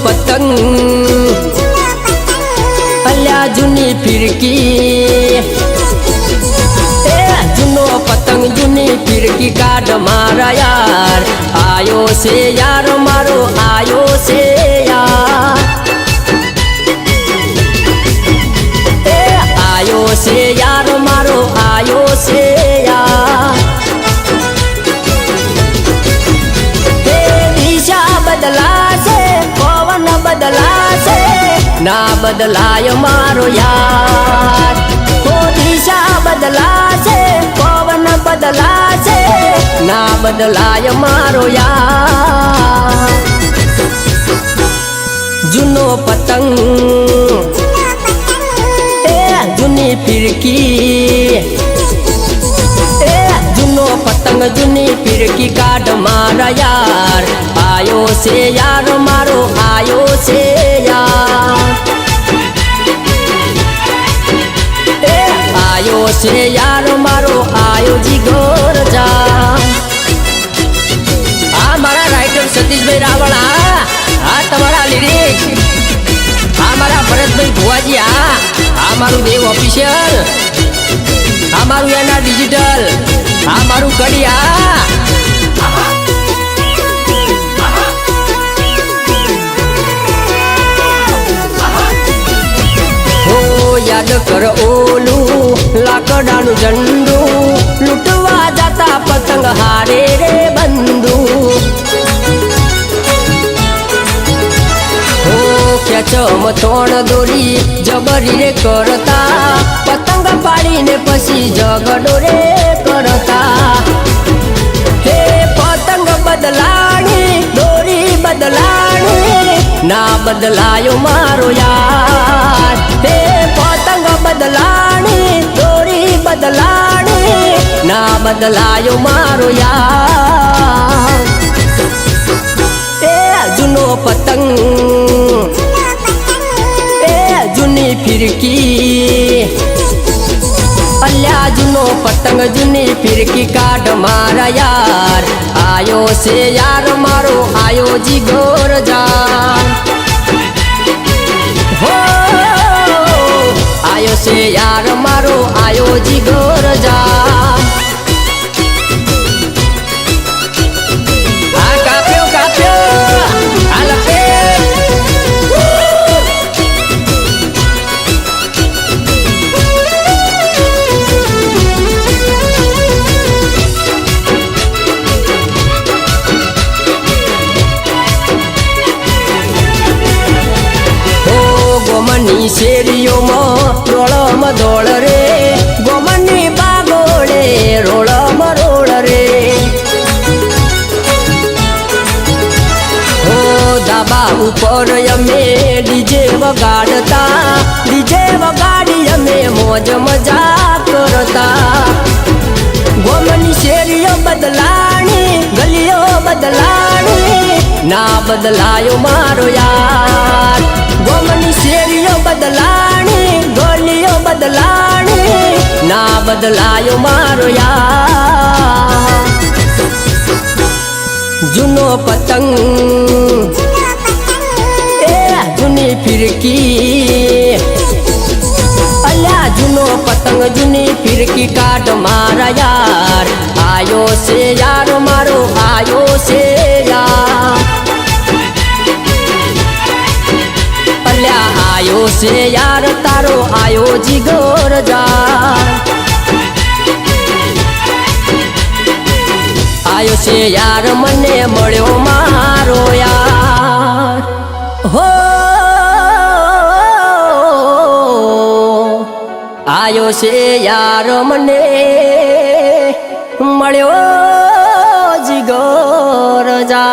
पतंग अल्या जूनी फिरकी जूनो पतंग जूनी फिरकी काट मारा यार आयो से यार मारो आयो से यार आयो से यार मारो आयो से यार दिशा बदला से पवन बदला से ना बदलाय मारो यार ओ दिशा बदला से पवन बदला से ना बदलाय मारो यार जूनो पतंग जूनी फिरकी जूनो पतंग जूनी फिरकी काट मारा यार आयो से यार मारो आयो से यार आयो से यार मारो आयो जी गोर जा आ मारा राइटर सतीश भाई रावण आ तमारा लिरिक्स आ मारा भरत भाई भुवाजी आ मारू देव ऑफिशियल आ मारू एना डिजिटल आ मारू कड़िया हो याद कर ओलू लाकडानु झंडू लूटवा जाता पतंग हारे रे बंधु हो खेचम तोड़ दोरी जबरी रे करता पतंग पाड़ी ने पसी झगड़ो रे करता हे पतंग बदलानी दोरी बदलानी ना बदलायो मारो यार हे पतंग बदलानी दोरी बदलानी ना बदलायो मारो यार जूनो पतंग जूनी फिरकी अल्या जूनो पतंग जूनी फिरकी काट मारा यार आयो से यार मारो आयो जी गोर जान हो आयो से यार मारो आयो जी गोर जान गोमनी शेरियो रोड़म दौड़ रे गोमनी बागोड़े रोड़म रोड़ रे हो दाबा ऊपर यमे डीजे वगाड़ता डीजे वगाड़ी यमे मौज मजा करता गोमनी शेरियो बदलानी गलियो बदलानी ना बदलायो मारो यार गोमनी शेरियो बदलानी गोलियो बदलानी ना बदलायो मारो यार जूनो पतंग जूनी फिरकी अल्या जूनो पतंग जूनी फिरकी काट मारा यार आयो से यार मारो आयो से यार आयो से यार तारो आयो जी गोर जा आयो से यार मने मळ्यो मारो यार हो आयो से यार मने मळ्यो जी गोर जा।